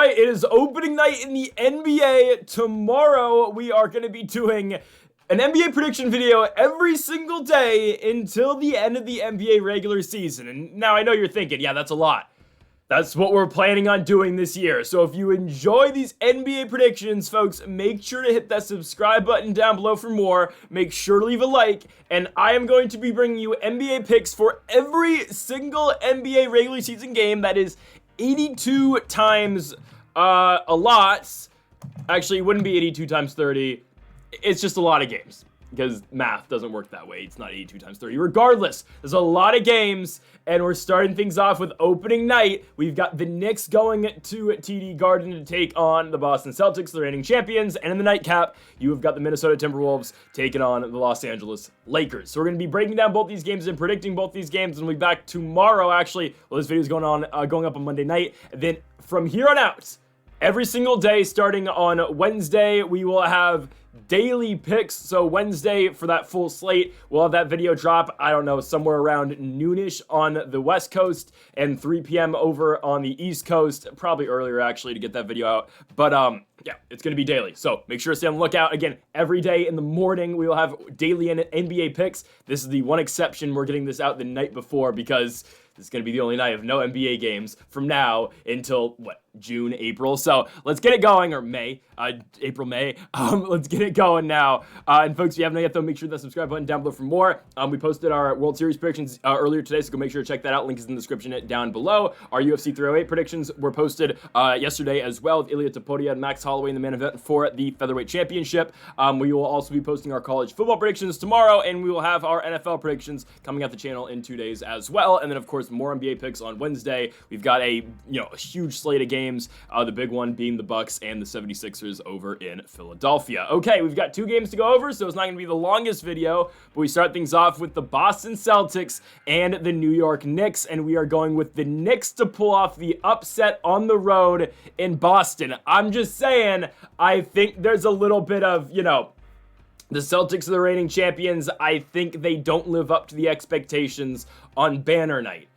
right, it is opening night in the NBA. Tomorrow, we are going to be doing an NBA prediction video every single day until the end of the NBA regular season. And now I know you're thinking, yeah, that's a lot. That's what we're planning on doing this year. So if you enjoy these NBA predictions, folks, make sure to hit that subscribe button down below for more. Make sure to leave a like. And I am going to be bringing you NBA picks for every single NBA regular season game. That is 82 times a lot. Actually, it wouldn't be 82 times 30. It's just a lot of games because math doesn't work that way. It's not 82 times 30. Regardless, there's a lot of games, and we're starting things off with opening night. We've got the Knicks going to TD Garden to take on the Boston Celtics, the reigning champions, and in the nightcap, you have got the Minnesota Timberwolves taking on the Los Angeles Lakers. So we're going to be breaking down both these games and predicting both these games, and we'll be back tomorrow, actually. Well, this video is going up on Monday night, and then from here on out, every single day, starting on Wednesday, we will have daily picks. So Wednesday, for that full slate, we'll have that video drop, I don't know, somewhere around noonish on the West Coast and 3 p.m. over on the East Coast. Probably earlier, actually, to get that video out. But, yeah, it's going to be daily. So make sure to stay on the lookout. Again, every day in the morning, we will have daily NBA picks. This is the one exception. We're getting this out the night before because this is going to be the only night of no NBA games from now until, June, April. So let's get it going, or May, April, May. Let's get it going now. And folks, if you haven't yet, though, make sure to subscribe button down below for more. We posted our World Series predictions earlier today, so go make sure to check that out. Link is in the description down below. Our UFC 308 predictions were posted yesterday as well, with Ilya Topuria and Max Holloway in the main event for the Featherweight Championship. We will also be posting our college football predictions tomorrow, and we will have our NFL predictions coming out the channel in 2 days as well. And then, of course, more NBA picks on Wednesday. We've got a huge slate of games. The big one being the Bucks and the 76ers over in Philadelphia. Okay, we've got 2 games to go over, so it's not going to be the longest video, but we start things off with the Boston Celtics and the New York Knicks, and we are going with the Knicks to pull off the upset on the road in Boston. I'm just saying, I think there's a little bit of, the Celtics are the reigning champions. I think they don't live up to the expectations on banner night.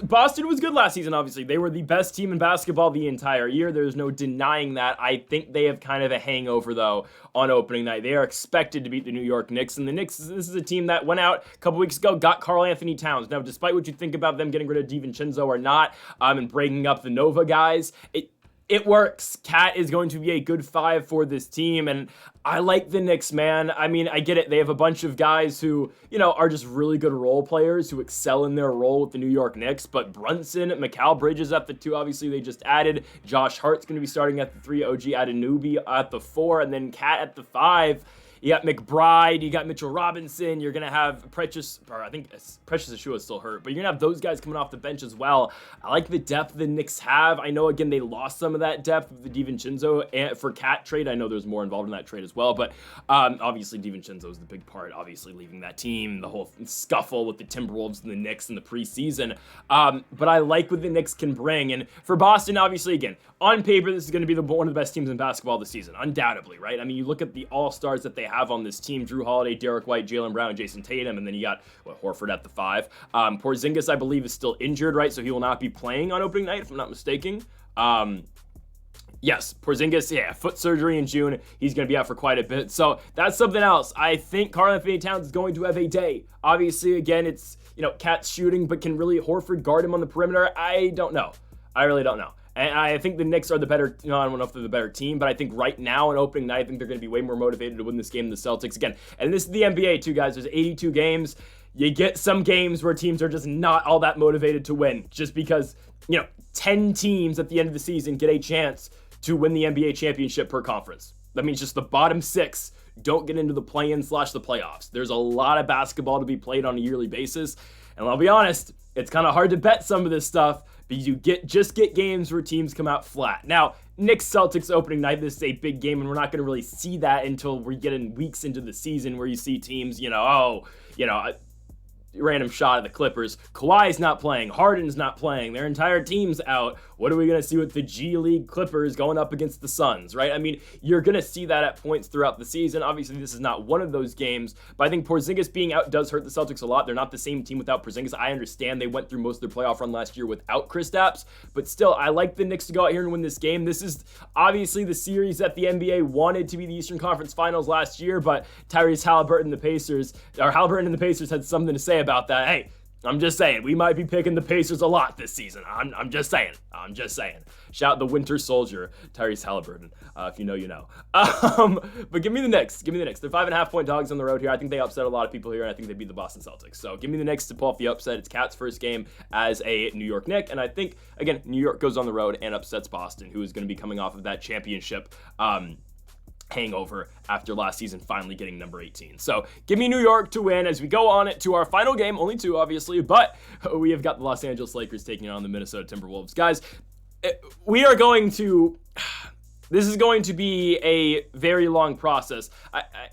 Boston was good last season, obviously. They were the best team in basketball the entire year. There's no denying that. I think they have kind of a hangover, though, on opening night. They are expected to beat the New York Knicks, and the Knicks, this is a team that went out a couple weeks ago, got Karl Anthony Towns. Now, despite what you think about them getting rid of DiVincenzo or not, and breaking up the Nova guys, it works. Cat is going to be a good 5 for this team, and I like the Knicks, man. I mean, I get it. They have a bunch of guys who, are just really good role players who excel in their role with the New York Knicks, but Brunson, Mikal Bridges at the 2, obviously they just added. Josh Hart's going to be starting at the 3, OG Anunoby at the 4, and then Cat at the 5. You got McBride, you got Mitchell Robinson, you're going to have Precious Achiuwa is still hurt, but you're going to have those guys coming off the bench as well. I like the depth the Knicks have. I know, again, they lost some of that depth with the DiVincenzo for Cat trade. I know there's more involved in that trade as well, but obviously DiVincenzo is the big part, obviously leaving that team, the whole scuffle with the Timberwolves and the Knicks in the preseason. But I like what the Knicks can bring, and for Boston, obviously, again, on paper, this is going to be one of the best teams in basketball this season, undoubtedly, right? I mean, you look at the all-stars that they have on this team: Drew Holiday, Derek White, Jaylen Brown, and Jason Tatum, and then you got Horford at the 5. Porzingis, I believe, is still injured, right? So he will not be playing on opening night, if I'm not mistaken. Yes, Porzingis, foot surgery in June. He's going to be out for quite a bit. So that's something else. I think Karl Anthony Towns is going to have a day. Obviously, again, it's, Cat's shooting, but can really Horford guard him on the perimeter? I don't know. I really don't know. And I think the Knicks are the better, I don't know if they're the better team, but I think right now in opening night, I think they're going to be way more motivated to win this game than the Celtics. Again, and this is the NBA too, guys. There's 82 games. You get some games where teams are just not all that motivated to win, just because, 10 teams at the end of the season get a chance to win the NBA championship per conference. That means just the bottom 6 don't get into the play-in / the playoffs. There's a lot of basketball to be played on a yearly basis. And I'll be honest, it's kind of hard to bet some of this stuff because you just get games where teams come out flat. Now, Knicks Celtics opening night, this is a big game, and we're not going to really see that until we get in weeks into the season where you see teams, random shot at the Clippers. Kawhi's not playing. Harden's not playing. Their entire team's out. What are we going to see with the G League Clippers going up against the Suns, right? I mean, you're going to see that at points throughout the season. Obviously, this is not one of those games, but I think Porzingis being out does hurt the Celtics a lot. They're not the same team without Porzingis. I understand they went through most of their playoff run last year without Kristaps, but still, I like the Knicks to go out here and win this game. This is obviously the series that the NBA wanted to be the Eastern Conference Finals last year, but Tyrese Halliburton and the Pacers had something to say about that. Hey, I'm just saying, we might be picking the Pacers a lot this season. I'm just saying. Shout out the Winter Soldier, Tyrese Halliburton. If you know, you know. But give me the Knicks. They're 5.5-point dogs on the road here. I think they upset a lot of people here, and I think they beat the Boston Celtics. So give me the Knicks to pull off the upset. It's Cat's first game as a New York Knick, and I think, again, New York goes on the road and upsets Boston, who is going to be coming off of that championship hangover after last season finally getting number 18. So give me New York to win as we go on it to our final game, only two obviously, but we have got the Los Angeles Lakers taking on the Minnesota Timberwolves. Guys, this is going to be a very long process.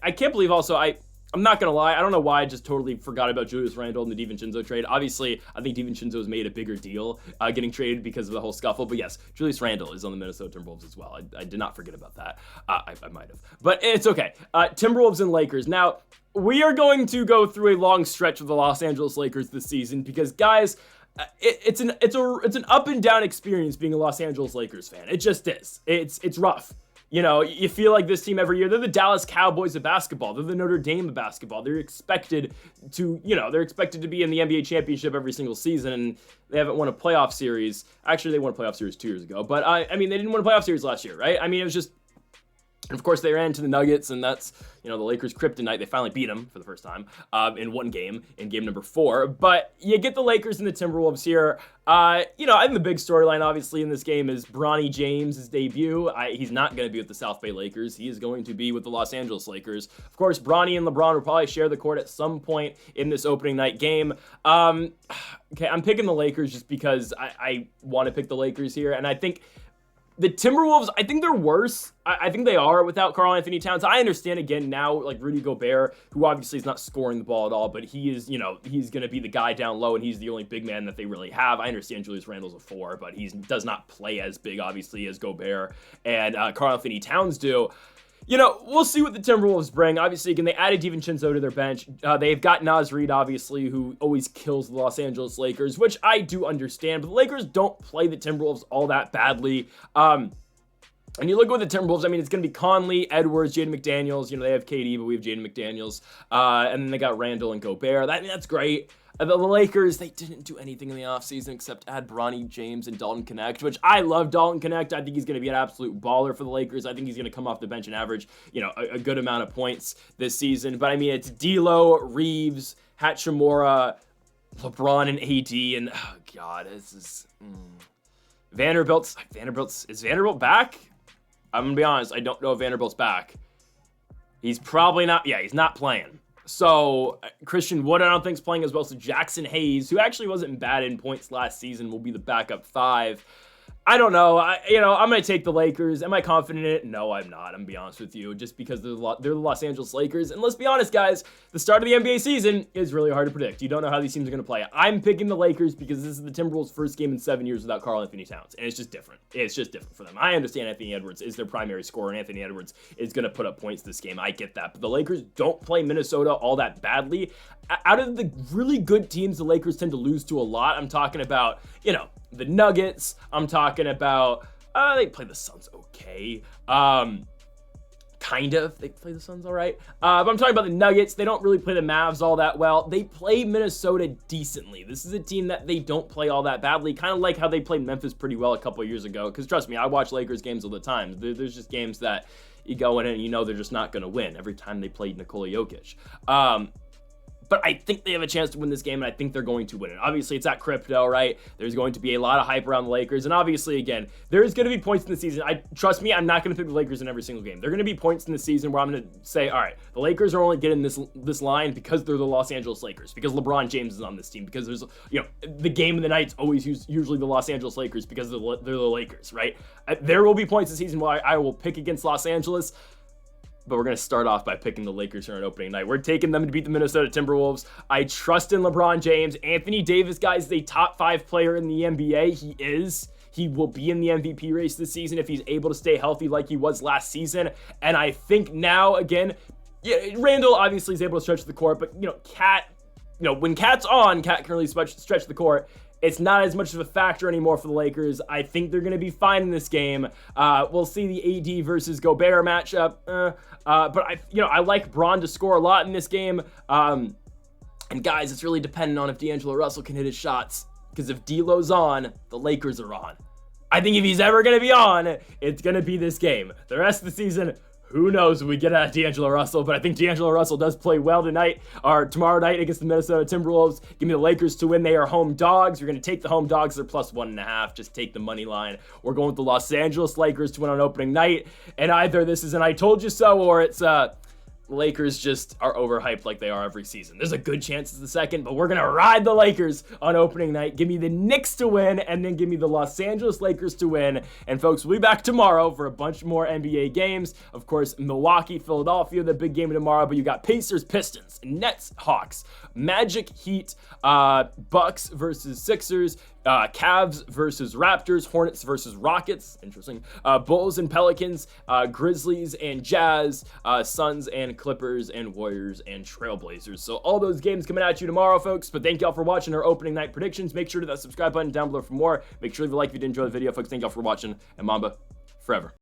I can't believe also, I'm not going to lie, I don't know why I just totally forgot about Julius Randle and the DiVincenzo trade. Obviously, I think DiVincenzo's made a bigger deal getting traded because of the whole scuffle. But yes, Julius Randle is on the Minnesota Timberwolves as well. I did not forget about that. I might have. But it's okay. Timberwolves and Lakers. Now, we are going to go through a long stretch of the Los Angeles Lakers this season because, guys, it's an up and down experience being a Los Angeles Lakers fan. It just is. It's rough. You know, you feel like this team every year. They're the Dallas Cowboys of basketball. They're the Notre Dame of basketball. They're expected to be in the NBA championship every single season, and they haven't won a playoff series. Actually, they won a playoff series 2 years ago, but I mean, they didn't win a playoff series last year, right? I mean, it was just. And of course, they ran into the Nuggets, and that's, the Lakers' kryptonite. They finally beat them for the first time in one game, in game number 4. But you get the Lakers and the Timberwolves here. I think the big storyline, obviously, in this game is Bronny James' debut. He's not going to be with the South Bay Lakers. He is going to be with the Los Angeles Lakers. Of course, Bronny and LeBron will probably share the court at some point in this opening night game. Okay, I'm picking the Lakers just because I want to pick the Lakers here, and I think the Timberwolves, I think they're worse. I think they are without Karl-Anthony Towns. I understand, again, now, like Rudy Gobert, who obviously is not scoring the ball at all, but he is, he's going to be the guy down low, and he's the only big man that they really have. I understand Julius Randle's a 4, but he does not play as big, obviously, as Gobert and Karl-Anthony Towns do. We'll see what the Timberwolves bring. Obviously, again, they added DiVincenzo to their bench. They've got Naz Reid, obviously, who always kills the Los Angeles Lakers, which I do understand. But the Lakers don't play the Timberwolves all that badly. And you look at the Timberwolves, I mean, it's going to be Conley, Edwards, Jaden McDaniels. They have KD, but we have Jaden McDaniels. And then they got Randle and Gobert. That's great. The Lakers, they didn't do anything in the offseason except add Bronny James and Dalton Knecht, which I love Dalton Knecht. I think he's going to be an absolute baller for the Lakers. I think he's going to come off the bench and average, a good amount of points this season. But I mean, it's D'Lo, Reeves, Hachimura, LeBron, and AD, and oh god, this is Vanderbilt. Is Vanderbilt back? I'm gonna be honest. I don't know if Vanderbilt's back. He's probably not. Yeah, he's not playing. So, Christian Wood, I don't think, is playing as well. So, Jackson Hayes, who actually wasn't bad in points last season, will be the backup 5. I don't know. I'm going to take the Lakers. Am I confident in it? No, I'm not. I'm going to be honest with you. Just because they're the Los Angeles Lakers. And let's be honest, guys. The start of the NBA season is really hard to predict. You don't know how these teams are going to play. I'm picking the Lakers because this is the Timberwolves' first game in 7 years without Karl-Anthony Towns. And it's just different. It's just different for them. I understand Anthony Edwards is their primary scorer, and Anthony Edwards is going to put up points this game. I get that. But the Lakers don't play Minnesota all that badly. Out of the really good teams the Lakers tend to lose to a lot, I'm talking about, the Nuggets. I'm talking about, they play the Suns okay. Kind of. They play the Suns all right. But I'm talking about the Nuggets. They don't really play the Mavs all that well. They play Minnesota decently. This is a team that they don't play all that badly, kind of like how they played Memphis pretty well a couple of years ago. Because trust me, I watch Lakers games all the time. There's just games that you go in and they're just not going to win every time they play Nikola Jokic. But I think they have a chance to win this game, and I think they're going to win it. Obviously, it's at Crypto, right? There's going to be a lot of hype around the Lakers, and obviously, again, there's going to be points in the season. Trust me, I'm not going to pick the Lakers in every single game. There are going to be points in the season where I'm going to say, all right, the Lakers are only getting this line because they're the Los Angeles Lakers, because LeBron James is on this team, because there's, the game of the night is always usually the Los Angeles Lakers because they're the Lakers, right? There will be points this season where I will pick against Los Angeles. But we're going to start off by picking the Lakers here on opening night. We're taking them to beat the Minnesota Timberwolves. I trust in LeBron James. Anthony Davis, guys, is a top 5 player in the NBA. He is. he will be in the MVP race this season if he's able to stay healthy like he was last season. And I think now, again, yeah, Randall obviously is able to stretch the court, but, Cat, when Cat's on, Cat can really stretch the court. It's not as much of a factor anymore for the Lakers. I think they're going to be fine in this game. We'll see the AD versus Gobert matchup. But I like Bron to score a lot in this game. And guys, it's really dependent on if D'Angelo Russell can hit his shots. Because if D'Lo's on, the Lakers are on. I think if he's ever going to be on, it's going to be this game. The rest of the season, who knows what we get out of D'Angelo Russell, but I think D'Angelo Russell does play well tonight, or tomorrow night against the Minnesota Timberwolves. Give me the Lakers to win. They are home dogs. You're going to take the home dogs. They're +1.5. Just take the money line. We're going with the Los Angeles Lakers to win on opening night, and either this is an I told you so, or it's Lakers just are overhyped like they are every season. There's a good chance it's the second, but we're going to ride the Lakers on opening night. Give me the Knicks to win, and then give me the Los Angeles Lakers to win. And folks, we'll be back tomorrow for a bunch more NBA games. Of course, Milwaukee, Philadelphia, the big game tomorrow, but you got Pacers, Pistons, Nets, Hawks, Magic, Heat, Bucks versus Sixers, Cavs versus Raptors, Hornets versus Rockets, interesting, Bulls and Pelicans, Grizzlies and Jazz, Suns and Clippers, and Warriors and Trailblazers. So all those games coming at you tomorrow, folks. But thank y'all for watching our opening night predictions. Make sure to hit that subscribe button down below for more. Make sure to leave a like if you did enjoy the video, folks. Thank y'all for watching, and Mamba forever.